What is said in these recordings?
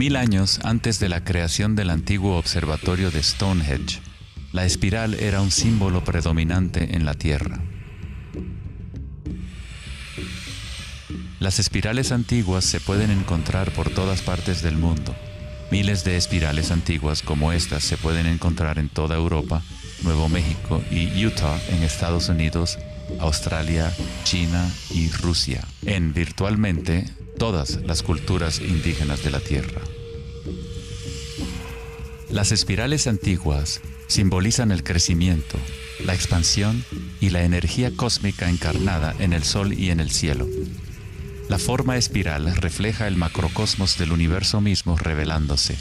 1000 años antes de la creación del antiguo observatorio de Stonehenge, la espiral era un símbolo predominante en la Tierra. Las espirales antiguas se pueden encontrar por todas partes del mundo. Miles de espirales antiguas como estas se pueden encontrar en toda Europa, Nuevo México y Utah en Estados Unidos, Australia, China y Rusia, en virtualmente todas las culturas indígenas de la Tierra. Las espirales antiguas simbolizan el crecimiento, la expansión y la energía cósmica encarnada en el Sol y en el cielo. La forma espiral refleja el macrocosmos del universo mismo revelándose.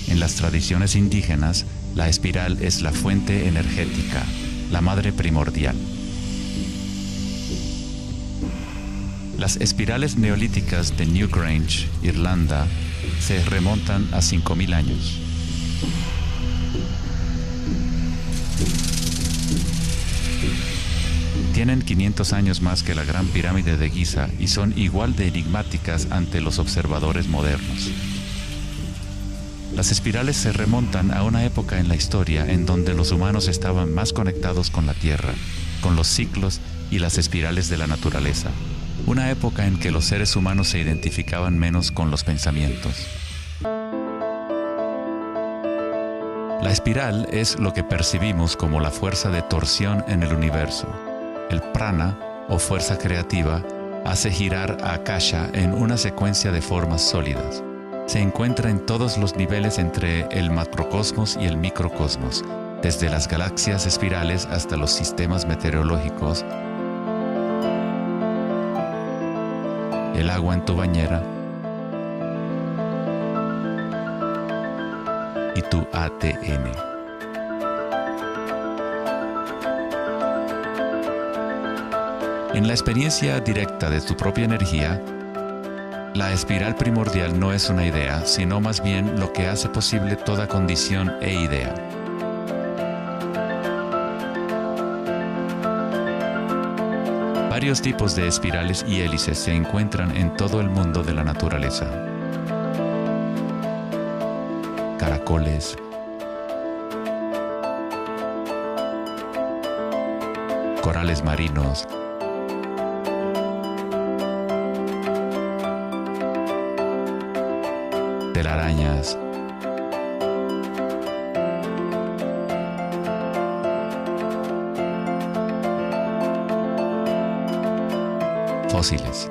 En las tradiciones indígenas, la espiral es la fuente energética, la madre primordial. Las espirales neolíticas de Newgrange, Irlanda, se remontan a 5000 años. Tienen 500 años más que la Gran Pirámide de Giza y son igual de enigmáticas ante los observadores modernos. Las espirales se remontan a una época en la historia en donde los humanos estaban más conectados con la Tierra, con los ciclos y las espirales de la naturaleza. Una época en que los seres humanos se identificaban menos con los pensamientos. La espiral es lo que percibimos como la fuerza de torsión en el universo. El prana, o fuerza creativa, hace girar a Akasha en una secuencia de formas sólidas. Se encuentra en todos los niveles entre el macrocosmos y el microcosmos, desde las galaxias espirales hasta los sistemas meteorológicos, el agua en tu bañera y tu ADN. En la experiencia directa de tu propia energía, la espiral primordial no es una idea, sino más bien lo que hace posible toda condición e idea. Varios tipos de espirales y hélices se encuentran en todo el mundo de la naturaleza. Caracoles, corales marinos, telarañas, fósiles.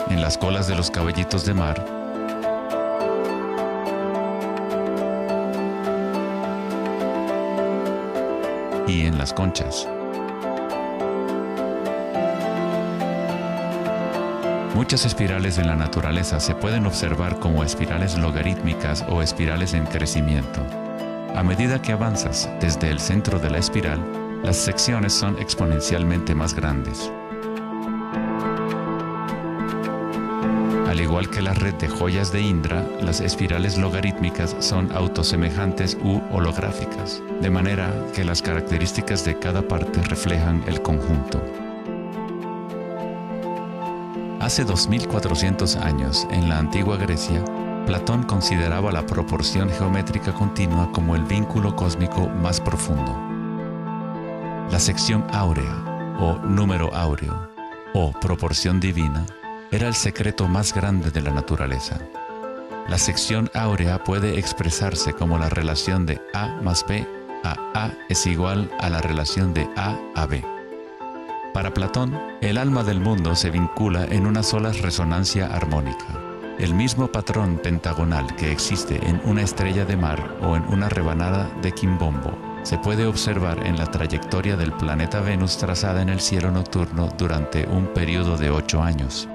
En las colas de los caballitos de mar, y en las conchas. Muchas espirales en la naturaleza se pueden observar como espirales logarítmicas o espirales en crecimiento. A medida que avanzas desde el centro de la espiral, las secciones son exponencialmente más grandes. Al igual que la red de joyas de Indra, las espirales logarítmicas son autosemejantes u holográficas, de manera que las características de cada parte reflejan el conjunto. Hace 2400 años, en la antigua Grecia, Platón consideraba la proporción geométrica continua como el vínculo cósmico más profundo. La sección áurea, o número áureo, o proporción divina, era el secreto más grande de la naturaleza. La sección áurea puede expresarse como la relación de A más B a A es igual a la relación de A a B. Para Platón, el alma del mundo se vincula en una sola resonancia armónica. El mismo patrón pentagonal que existe en una estrella de mar o en una rebanada de quimbombo se puede observar en la trayectoria del planeta Venus trazada en el cielo nocturno durante un periodo de 8 años.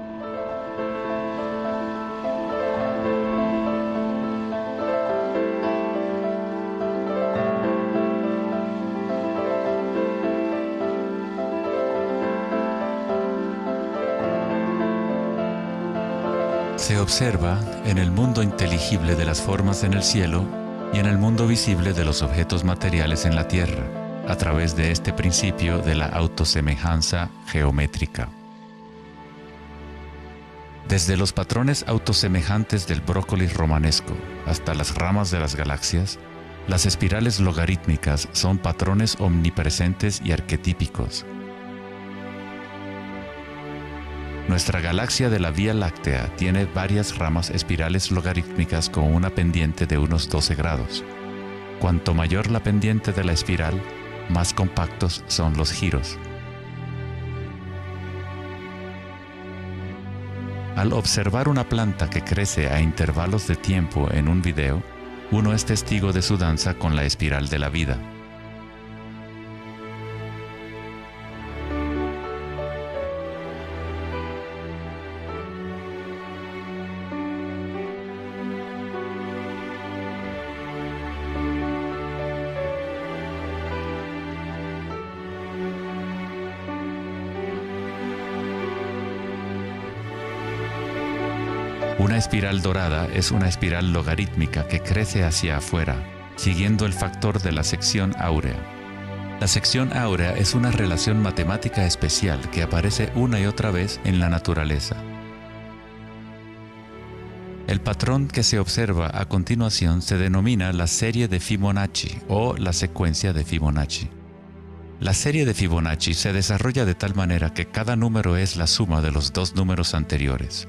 Se observa en el mundo inteligible de las formas en el cielo y en el mundo visible de los objetos materiales en la tierra, a través de este principio de la autosemejanza geométrica. Desde los patrones autosemejantes del brócoli romanesco hasta las ramas de las galaxias, las espirales logarítmicas son patrones omnipresentes y arquetípicos. Nuestra galaxia de la Vía Láctea tiene varias ramas espirales logarítmicas con una pendiente de unos 12 grados. Cuanto mayor la pendiente de la espiral, más compactos son los giros. Al observar una planta que crece a intervalos de tiempo en un video, uno es testigo de su danza con la espiral de la vida. Una espiral dorada es una espiral logarítmica que crece hacia afuera, siguiendo el factor de la sección áurea. La sección áurea es una relación matemática especial que aparece una y otra vez en la naturaleza. El patrón que se observa a continuación se denomina la serie de Fibonacci o la secuencia de Fibonacci. La serie de Fibonacci se desarrolla de tal manera que cada número es la suma de los dos números anteriores.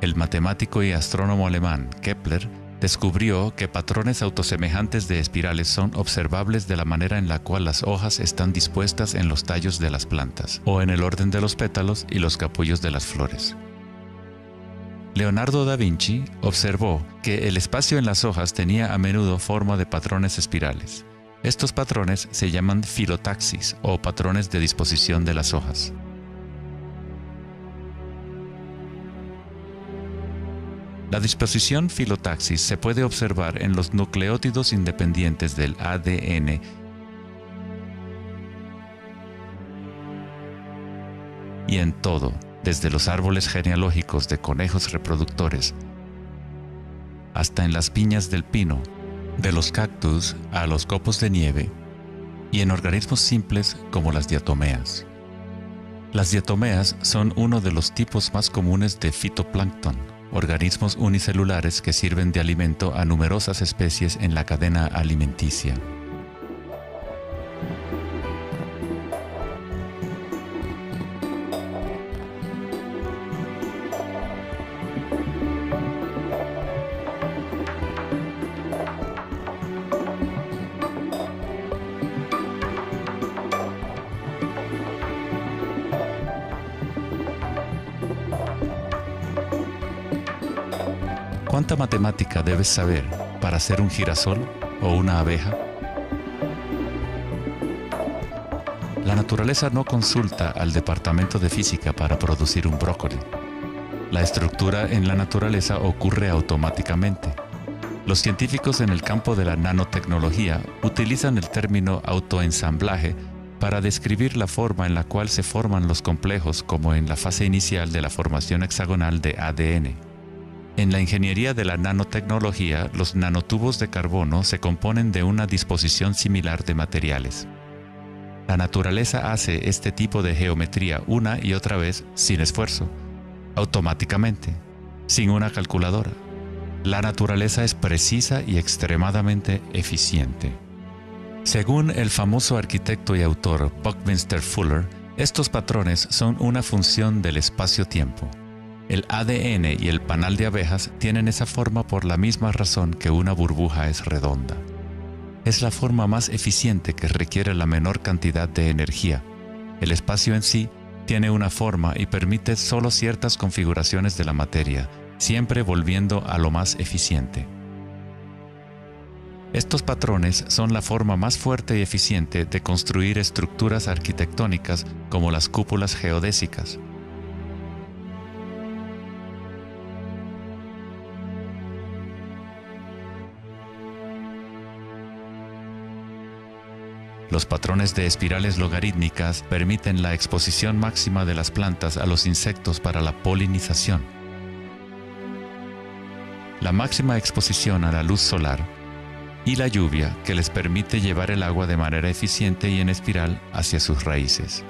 El matemático y astrónomo alemán Kepler descubrió que patrones autosemejantes de espirales son observables de la manera en la cual las hojas están dispuestas en los tallos de las plantas, o en el orden de los pétalos y los capullos de las flores. Leonardo da Vinci observó que el espacio en las hojas tenía a menudo forma de patrones espirales. Estos patrones se llaman filotaxis o patrones de disposición de las hojas. La disposición filotaxis se puede observar en los nucleótidos independientes del ADN y en todo, desde los árboles genealógicos de conejos reproductores hasta en las piñas del pino, de los cactus a los copos de nieve y en organismos simples como las diatomeas. Las diatomeas son uno de los tipos más comunes de fitoplancton, organismos unicelulares que sirven de alimento a numerosas especies en la cadena alimenticia. ¿Cuánta matemática debes saber para ser un girasol o una abeja? La naturaleza no consulta al departamento de física para producir un brócoli. La estructura en la naturaleza ocurre automáticamente. Los científicos en el campo de la nanotecnología utilizan el término autoensamblaje para describir la forma en la cual se forman los complejos como en la fase inicial de la formación hexagonal de ADN. En la ingeniería de la nanotecnología, los nanotubos de carbono se componen de una disposición similar de materiales. La naturaleza hace este tipo de geometría una y otra vez sin esfuerzo, automáticamente, sin una calculadora. La naturaleza es precisa y extremadamente eficiente. Según el famoso arquitecto y autor Buckminster Fuller, estos patrones son una función del espacio-tiempo. El ADN y el panal de abejas tienen esa forma por la misma razón que una burbuja es redonda. Es la forma más eficiente que requiere la menor cantidad de energía. El espacio en sí tiene una forma y permite solo ciertas configuraciones de la materia, siempre volviendo a lo más eficiente. Estos patrones son la forma más fuerte y eficiente de construir estructuras arquitectónicas como las cúpulas geodésicas. Los patrones de espirales logarítmicas permiten la exposición máxima de las plantas a los insectos para la polinización. La máxima exposición a la luz solar y la lluvia, que les permite llevar el agua de manera eficiente y en espiral hacia sus raíces.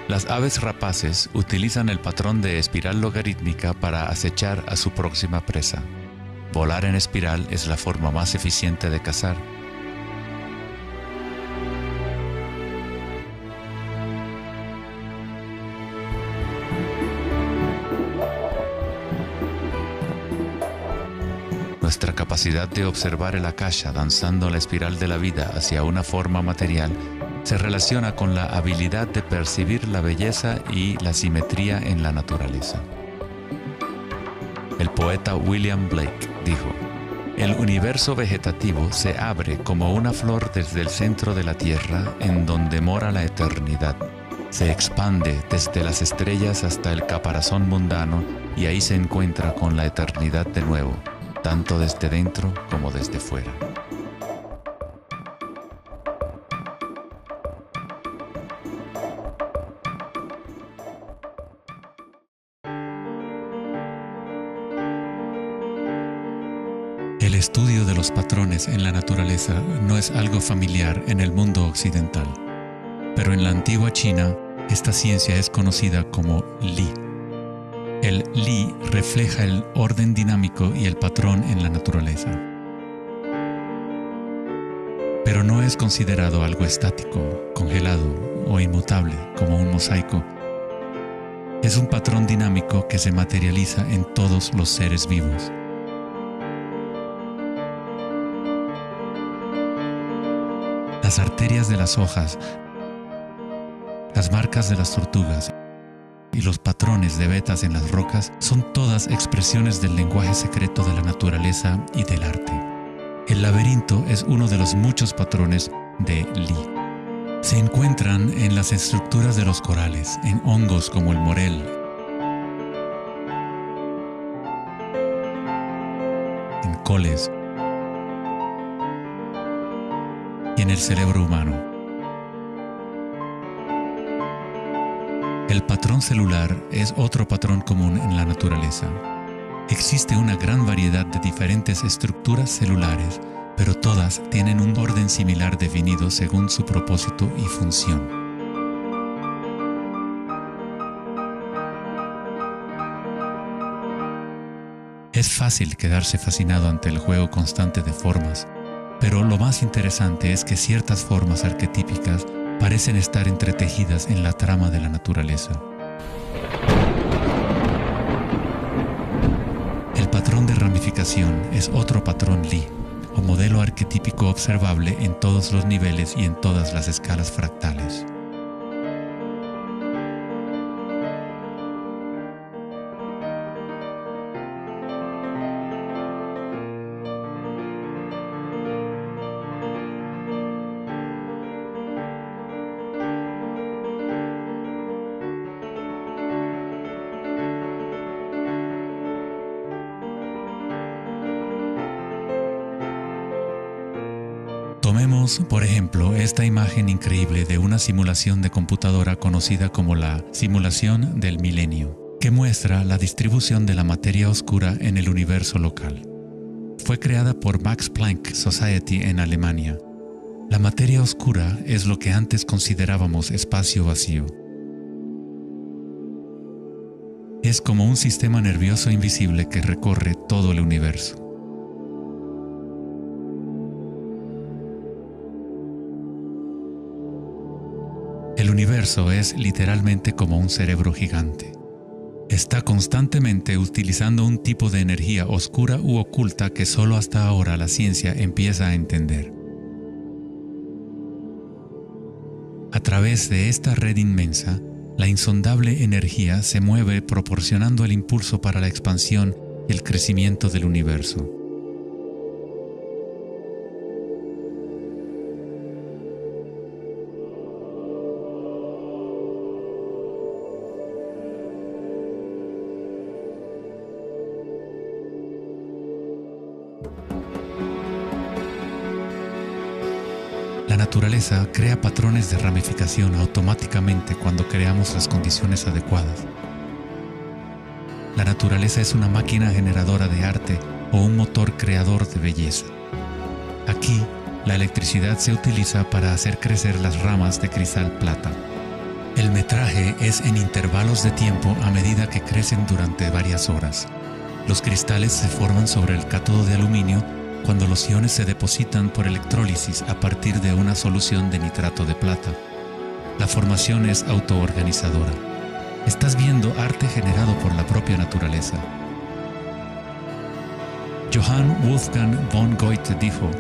Las aves rapaces utilizan el patrón de espiral logarítmica para acechar a su próxima presa. Volar en espiral es la forma más eficiente de cazar. Nuestra capacidad de observar el akasha danzando la espiral de la vida hacia una forma material se relaciona con la habilidad de percibir la belleza y la simetría en la naturaleza. El poeta William Blake dijo: "El universo vegetativo se abre como una flor desde el centro de la tierra en donde mora la eternidad. Se expande desde las estrellas hasta el caparazón mundano y ahí se encuentra con la eternidad de nuevo, tanto desde dentro como desde fuera". El estudio de los patrones en la naturaleza no es algo familiar en el mundo occidental, pero en la antigua China, esta ciencia es conocida como Li. El Li refleja el orden dinámico y el patrón en la naturaleza. Pero no es considerado algo estático, congelado o inmutable como un mosaico. Es un patrón dinámico que se materializa en todos los seres vivos. Las arterias de las hojas, las marcas de las tortugas y los patrones de vetas en las rocas son todas expresiones del lenguaje secreto de la naturaleza y del arte. El laberinto es uno de los muchos patrones de Li. Se encuentran en las estructuras de los corales, en hongos como el morel, en coles y en el cerebro humano. El patrón celular es otro patrón común en la naturaleza. Existe una gran variedad de diferentes estructuras celulares, pero todas tienen un orden similar definido según su propósito y función. Es fácil quedarse fascinado ante el juego constante de formas, pero lo más interesante es que ciertas formas arquetípicas parecen estar entretejidas en la trama de la naturaleza. El patrón de ramificación es otro patrón Li, o modelo arquetípico observable en todos los niveles y en todas las escalas fractales. Tomemos, por ejemplo, esta imagen increíble de una simulación de computadora conocida como la simulación del milenio, que muestra la distribución de la materia oscura en el universo local. Fue creada por Max Planck Society en Alemania. La materia oscura es lo que antes considerábamos espacio vacío. Es como un sistema nervioso invisible que recorre todo el universo. El universo es literalmente como un cerebro gigante. Está constantemente utilizando un tipo de energía oscura u oculta que solo hasta ahora la ciencia empieza a entender. A través de esta red inmensa, la insondable energía se mueve proporcionando el impulso para la expansión y el crecimiento del universo. La naturaleza crea patrones de ramificación automáticamente cuando creamos las condiciones adecuadas. La naturaleza es una máquina generadora de arte o un motor creador de belleza. Aquí, la electricidad se utiliza para hacer crecer las ramas de cristal plata. El metraje es en intervalos de tiempo a medida que crecen durante varias horas. Los cristales se forman sobre el cátodo de aluminio cuando los iones se depositan por electrólisis a partir de una solución de nitrato de plata. La formación es autoorganizadora. Estás viendo arte generado por la propia naturaleza. Johann Wolfgang von Goethe dijo: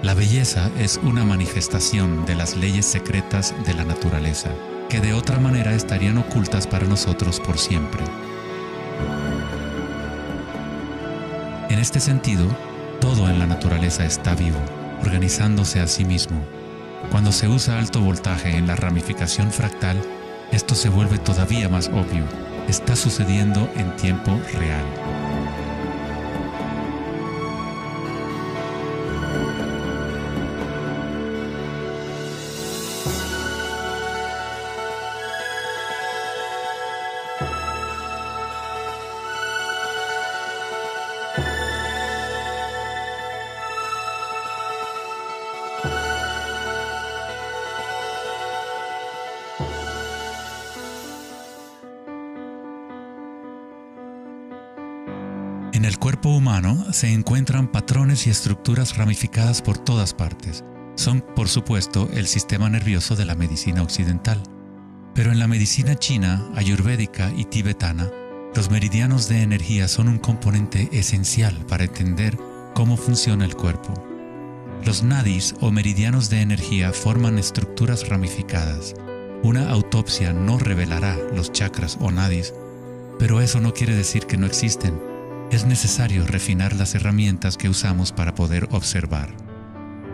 "La belleza es una manifestación de las leyes secretas de la naturaleza, que de otra manera estarían ocultas para nosotros por siempre". En este sentido, todo en la naturaleza está vivo, organizándose a sí mismo. Cuando se usa alto voltaje en la ramificación fractal, esto se vuelve todavía más obvio. Está sucediendo en tiempo real. En el cuerpo humano se encuentran patrones y estructuras ramificadas por todas partes. Son, por supuesto, el sistema nervioso de la medicina occidental. Pero en la medicina china, ayurvédica y tibetana, los meridianos de energía son un componente esencial para entender cómo funciona el cuerpo. Los nadis o meridianos de energía forman estructuras ramificadas. Una autopsia no revelará los chakras o nadis, pero eso no quiere decir que no existen. Es necesario refinar las herramientas que usamos para poder observar.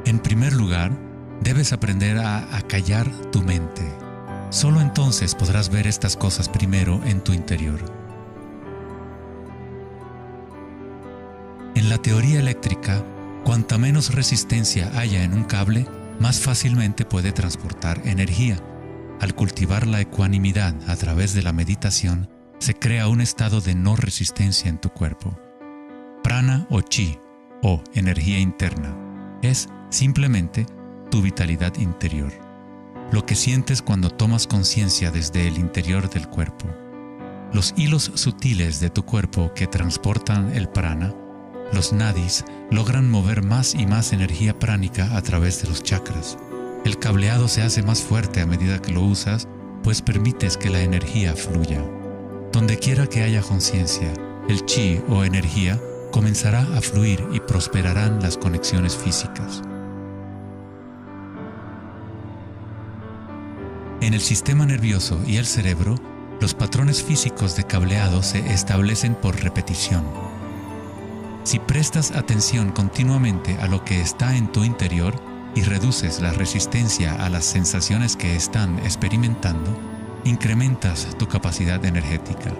En primer lugar, debes aprender a acallar tu mente. Solo entonces podrás ver estas cosas primero en tu interior. En la teoría eléctrica, cuanta menos resistencia haya en un cable, más fácilmente puede transportar energía. Al cultivar la ecuanimidad a través de la meditación, se crea un estado de no resistencia en tu cuerpo. Prana o chi, o energía interna, es simplemente tu vitalidad interior. Lo que sientes cuando tomas conciencia desde el interior del cuerpo. Los hilos sutiles de tu cuerpo que transportan el prana, los nadis, logran mover más y más energía pránica a través de los chakras. El cableado se hace más fuerte a medida que lo usas, pues permites que la energía fluya. Donde quiera que haya conciencia, el chi o energía comenzará a fluir y prosperarán las conexiones físicas. En el sistema nervioso y el cerebro, los patrones físicos de cableado se establecen por repetición. Si prestas atención continuamente a lo que está en tu interior y reduces la resistencia a las sensaciones que están experimentando, incrementas tu capacidad energética.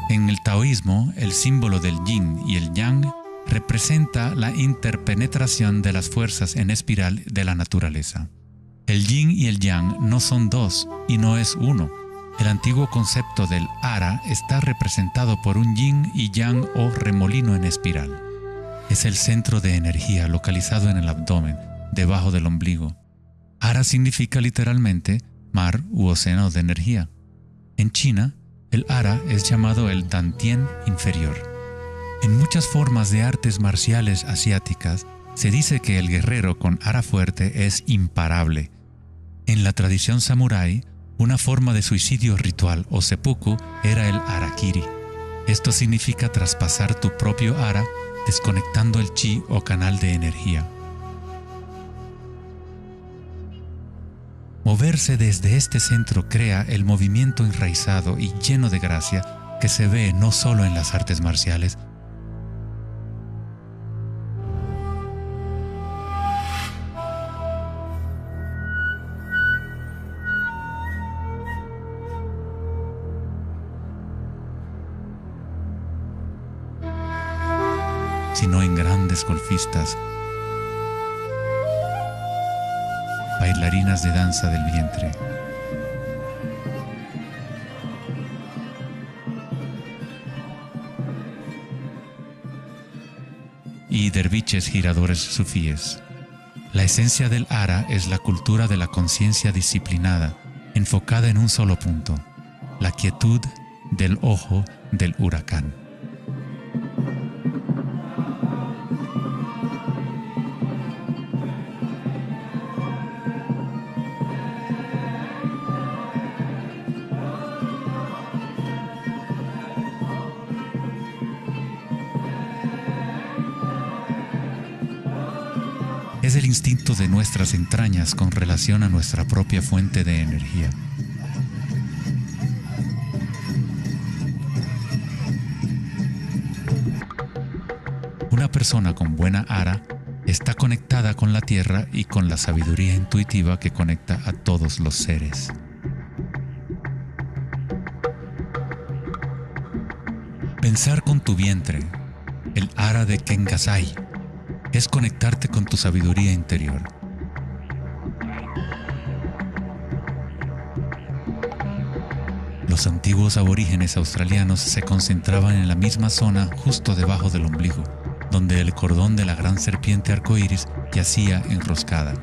En el taoísmo, el símbolo del yin y el yang representa la interpenetración de las fuerzas en espiral de la naturaleza. El yin y el yang no son dos y no es uno. El antiguo concepto del ara está representado por un yin y yang o remolino en espiral. Es el centro de energía localizado en el abdomen, debajo del ombligo. Ara significa literalmente mar u océano de energía. En China, el ara es llamado el Dantien inferior. En muchas formas de artes marciales asiáticas, se dice que el guerrero con ara fuerte es imparable. En la tradición samurái, una forma de suicidio ritual o seppuku era el harakiri. Esto significa traspasar tu propio ara, desconectando el chi o canal de energía. Moverse desde este centro crea el movimiento enraizado y lleno de gracia que se ve no solo en las artes marciales, sino en grandes grandes golfistas, bailarinas de danza del vientre. Y derviches giradores sufíes. La esencia del Ara es la cultura de la conciencia disciplinada, enfocada en un solo punto, la quietud del ojo del huracán. Es el instinto de nuestras entrañas con relación a nuestra propia fuente de energía. Una persona con buena Ara está conectada con la tierra y con la sabiduría intuitiva que conecta a todos los seres. Pensar con tu vientre, el Ara de Kengasai, es conectarte con tu sabiduría interior. Los antiguos aborígenes australianos se concentraban en la misma zona justo debajo del ombligo, donde el cordón de la gran serpiente arcoíris yacía enroscada.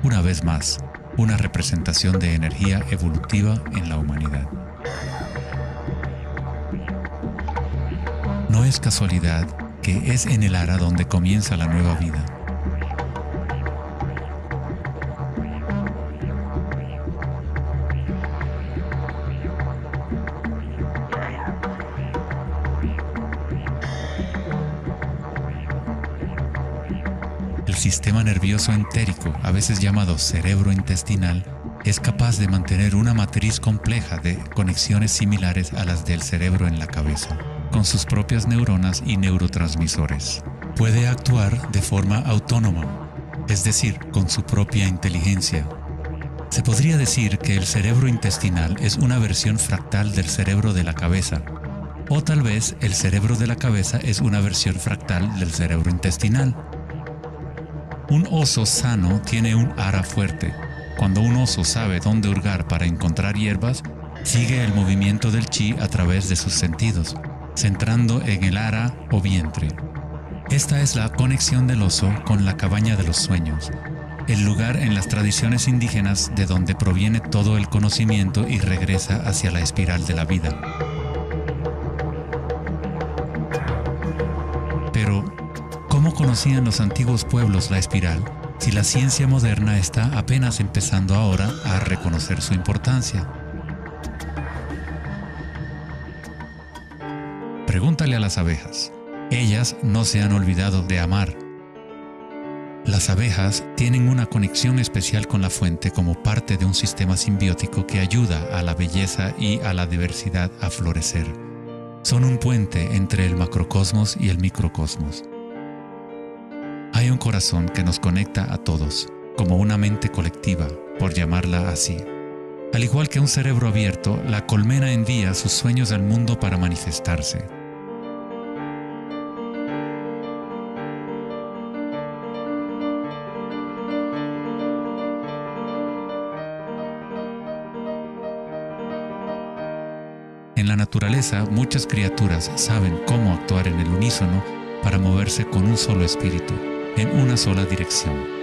Una vez más, una representación de energía evolutiva en la humanidad. No es casualidad que es en el Ara donde comienza la nueva vida. El sistema nervioso entérico, a veces llamado cerebro intestinal, es capaz de mantener una matriz compleja de conexiones similares a las del cerebro en la cabeza, con sus propias neuronas y neurotransmisores. Puede actuar de forma autónoma, es decir, con su propia inteligencia. Se podría decir que el cerebro intestinal es una versión fractal del cerebro de la cabeza, o tal vez el cerebro de la cabeza es una versión fractal del cerebro intestinal. Un oso sano tiene un Ara fuerte. Cuando un oso sabe dónde hurgar para encontrar hierbas, sigue el movimiento del chi a través de sus sentidos, centrando en el Ara o vientre. Esta es la conexión del oso con la cabaña de los sueños, el lugar en las tradiciones indígenas de donde proviene todo el conocimiento y regresa hacia la espiral de la vida. Pero, ¿cómo conocían los antiguos pueblos la espiral si la ciencia moderna está apenas empezando ahora a reconocer su importancia? Pregúntale a las abejas. Ellas no se han olvidado de amar. Las abejas tienen una conexión especial con la fuente como parte de un sistema simbiótico que ayuda a la belleza y a la diversidad a florecer. Son un puente entre el macrocosmos y el microcosmos. Hay un corazón que nos conecta a todos, como una mente colectiva, por llamarla así. Al igual que un cerebro abierto, la colmena envía sus sueños al mundo para manifestarse. En la naturaleza, muchas criaturas saben cómo actuar en el unísono para moverse con un solo espíritu, en una sola dirección.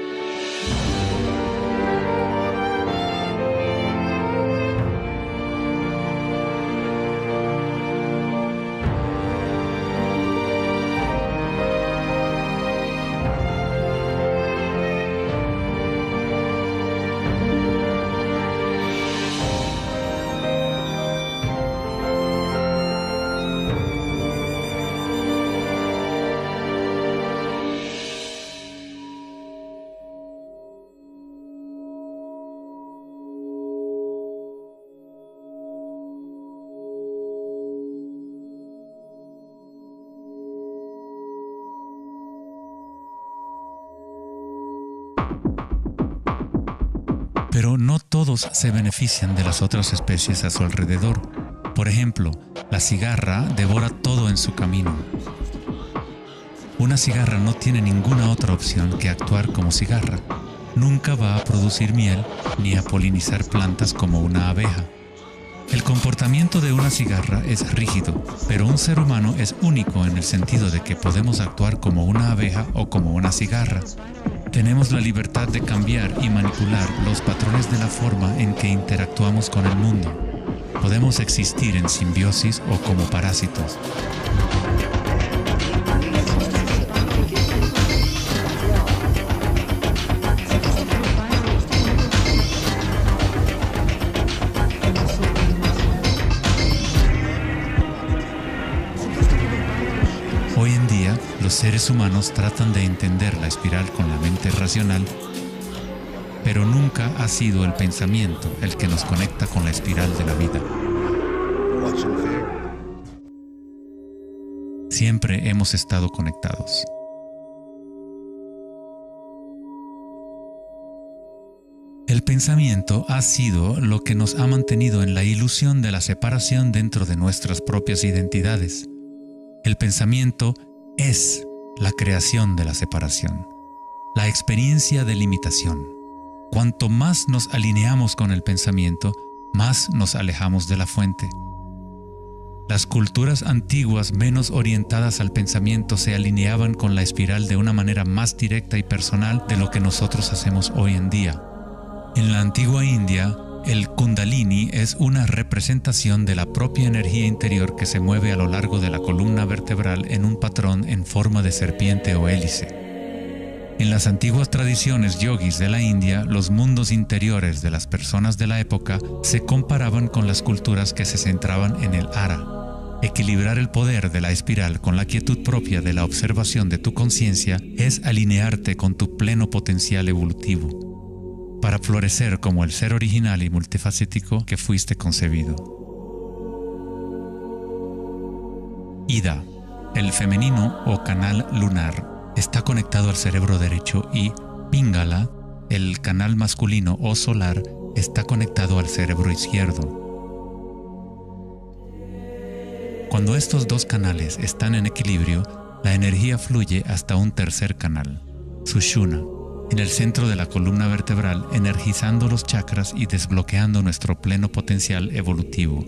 Pero no todos se benefician de las otras especies a su alrededor. Por ejemplo, la cigarra devora todo en su camino. Una cigarra no tiene ninguna otra opción que actuar como cigarra. Nunca va a producir miel ni a polinizar plantas como una abeja. El comportamiento de una cigarra es rígido, pero un ser humano es único en el sentido de que podemos actuar como una abeja o como una cigarra. Tenemos la libertad de cambiar y manipular los patrones de la forma en que interactuamos con el mundo. Podemos existir en simbiosis o como parásitos. Hoy en día, los seres humanos tratan de entender la espiral con la mente racional, pero nunca ha sido el pensamiento el que nos conecta con la espiral de la vida. Siempre hemos estado conectados. El pensamiento ha sido lo que nos ha mantenido en la ilusión de la separación dentro de nuestras propias identidades. El pensamiento es la creación de la separación, la experiencia de limitación. Cuanto más nos alineamos con el pensamiento, más nos alejamos de la fuente. Las culturas antiguas menos orientadas al pensamiento se alineaban con la espiral de una manera más directa y personal de lo que nosotros hacemos hoy en día. En la antigua India, el Kundalini es una representación de la propia energía interior que se mueve a lo largo de la columna vertebral en un patrón en forma de serpiente o hélice. En las antiguas tradiciones yogis de la India, los mundos interiores de las personas de la época se comparaban con las culturas que se centraban en el Ara. Equilibrar el poder de la espiral con la quietud propia de la observación de tu conciencia es alinearte con tu pleno potencial evolutivo, para florecer como el ser original y multifacético que fuiste concebido. Ida, el femenino o canal lunar, está conectado al cerebro derecho y Pingala, el canal masculino o solar, está conectado al cerebro izquierdo. Cuando estos dos canales están en equilibrio, la energía fluye hasta un tercer canal, Sushumna, en el centro de la columna vertebral, energizando los chakras y desbloqueando nuestro pleno potencial evolutivo.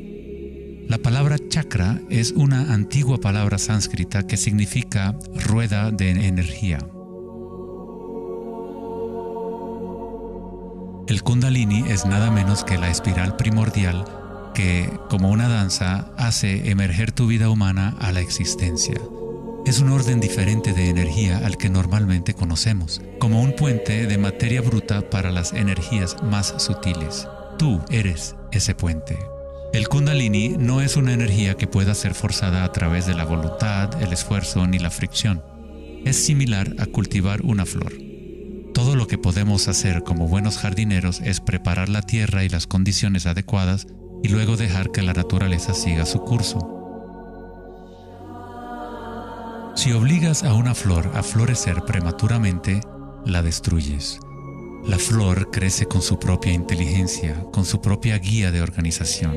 La palabra chakra es una antigua palabra sánscrita que significa rueda de energía. El Kundalini es nada menos que la espiral primordial que, como una danza, hace emerger tu vida humana a la existencia. Es un orden diferente de energía al que normalmente conocemos, como un puente de materia bruta para las energías más sutiles. Tú eres ese puente. El Kundalini no es una energía que pueda ser forzada a través de la voluntad, el esfuerzo ni la fricción. Es similar a cultivar una flor. Todo lo que podemos hacer como buenos jardineros es preparar la tierra y las condiciones adecuadas y luego dejar que la naturaleza siga su curso. Si obligas a una flor a florecer prematuramente, la destruyes. La flor crece con su propia inteligencia, con su propia guía de organización.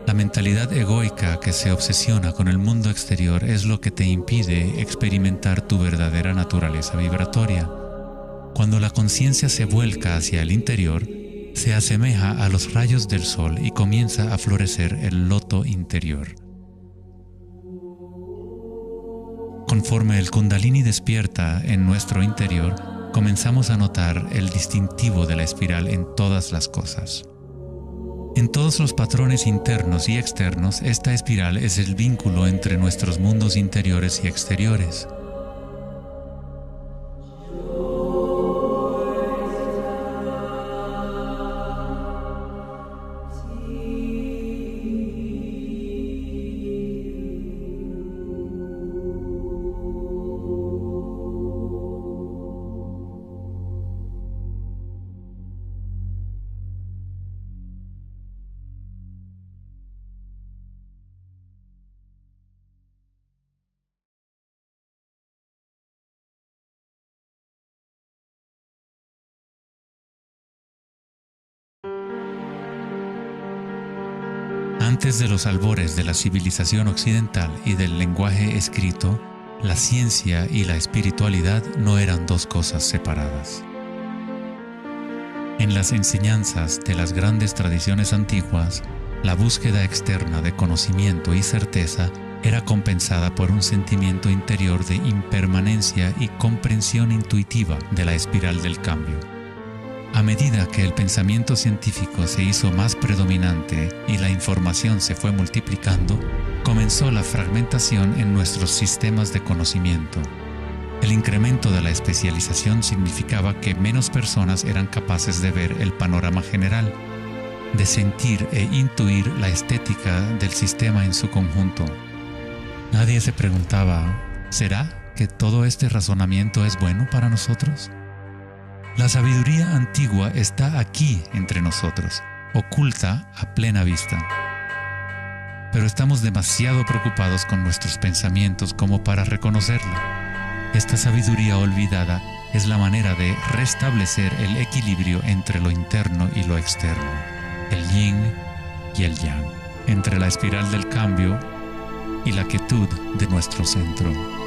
La mentalidad egoica que se obsesiona con el mundo exterior es lo que te impide experimentar tu verdadera naturaleza vibratoria. Cuando la conciencia se vuelca hacia el interior, se asemeja a los rayos del sol y comienza a florecer el loto interior. Conforme el Kundalini despierta en nuestro interior, comenzamos a notar el distintivo de la espiral en todas las cosas. En todos los patrones internos y externos, esta espiral es el vínculo entre nuestros mundos interiores y exteriores. Antes de los albores de la civilización occidental y del lenguaje escrito, La ciencia y la espiritualidad no eran dos cosas separadas. En las enseñanzas de las grandes tradiciones antiguas, la búsqueda externa de conocimiento y certeza era compensada por un sentimiento interior de impermanencia y comprensión intuitiva de la espiral del cambio. A medida que el pensamiento científico se hizo más predominante y la información se fue multiplicando, comenzó la fragmentación en nuestros sistemas de conocimiento. El incremento de la especialización significaba que menos personas eran capaces de ver el panorama general, de sentir e intuir la estética del sistema en su conjunto. Nadie se preguntaba, ¿será que todo este razonamiento es bueno para nosotros? La sabiduría antigua está aquí entre nosotros, oculta a plena vista. Pero estamos demasiado preocupados con nuestros pensamientos como para reconocerla. Esta sabiduría olvidada es la manera de restablecer el equilibrio entre lo interno y lo externo, el yin y el yang, entre la espiral del cambio y la quietud de nuestro centro.